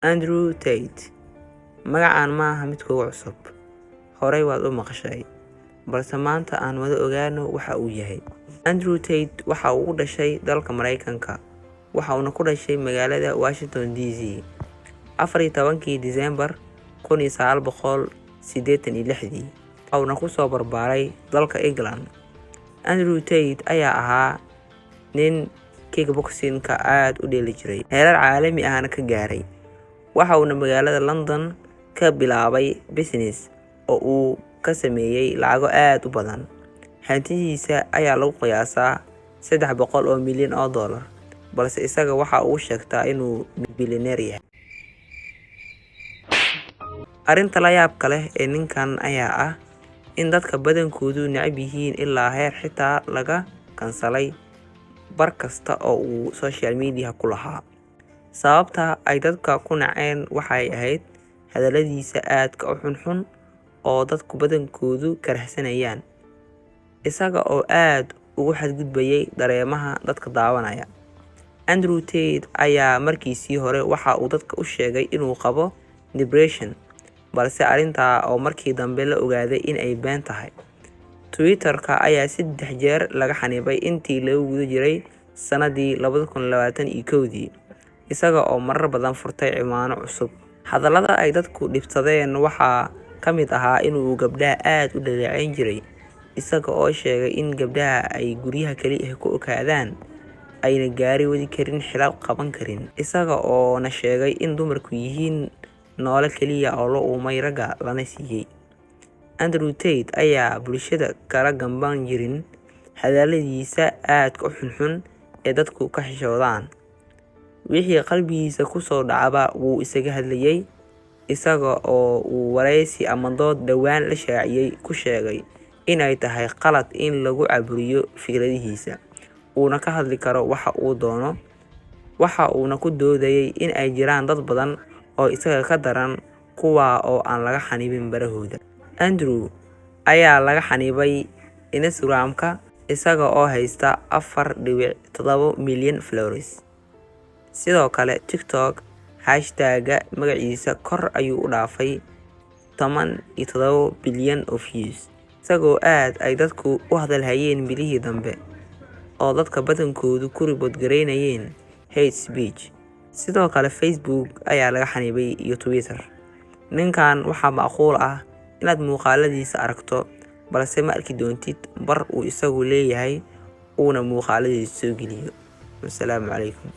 Andrew Tate magacaan maaha mid kugu cusub. Horey waad u maqashay, balse maanta aan wada ogaano waxa uu yahay. Andrew Tate waxa uu u dhashay dalka Mareykanka, waxa uuna ku dhashay magaalada Washington DC 14 Diseembar 1986. Waxa uuna ku soo barbaaray dalka England. Andrew Tate ayaa ahaa nin kickboxing-ka aad u dheeli jiray, heerar caalami ahna ka gaaray. Waxa uuna magaalada London ka bilaabay business oo uu ka sameeyay lacago aad u badan. Hantidiisa ayaa lagu qiyaasaa $300 milyan, balse isaga waxa uu sheegtaa inuu billionaire yahay. Arrinta la yaabka leh ee ninkan ayaa ah in dadka badankoodu necab yihiin ilaa heer xitaa laga kansalay bar kasta oo uu social media ku lahaa. Sababta ay dadka ku naceen waxay ahayd hadalladiisa aadka u xunxun oo dadku badankoodu karahsanayaan, isaga oo aad ugu xadgudbayay dareemaha dadka daawanaya. Andrew Tate ayaa markiisii hore waxa uu dadka u sheegay inuu qabo depression, balse arrintaa oo markii dambe la ogaaday in ay been tahay. Twitter-ka ayaa 3 jeer laga xanibay intii lagu guda jiray sanadii 2021, isaga oo marar badan furtay ciwaano cusub. Hadallada ay dadku dhibsadeen waxaa ka mid ahaa inuu gabdhaha aad u dhaleeceyn jiray, isaga oo sheegay in gabdhaha ay guryaha kaliya ku okaadaan, ayna gaari wadi karin, xilal qaban karin, isaga oo na sheegay in dumarku yihiin noole kaliya oo loo uumay ragga lana siiyay. Andrew Tate ayaa bulshada kala gamban jirin hadalladiisa aadka u xunxun ee dadku ka xishoodaan. Wixii qalbigiisa ku soo dhacaba wuu isaga hadlayay, isaga oo uu wareysi ama dood dhawaan la shaaciyay ku sheegay in ay tahay qalad in lagu caburiyo fikradihiisa, uuna ka hadli karo waxa uu doono. Waxa uuna ku doodayay in ay jiraan dad badan oo isaga ka daran kuwa oo aan laga xanibin barahooda. Andrew ayaa laga xanibay Instagram-ka isaga oo haysta 4.7 milyan followers. Sidoo kale TikTok hashtag magaciisa kor ayuu u dhaafay 17 bilyan oo views, isagoo aad ay dadku u hadalhayeen bilihii dambe oo dadka badankoodu ku report gareynayeen hate speech. Sidoo kale Facebook ayaa laga xanibay iyo Twitter. Ninkan waxaa macquul ah inaad muuqaaladiisa aragto, balse ma arki doontid bar uu isagu leeyahay uuna muuqaaladiisa soo geliyo. Assalaamu calaykum.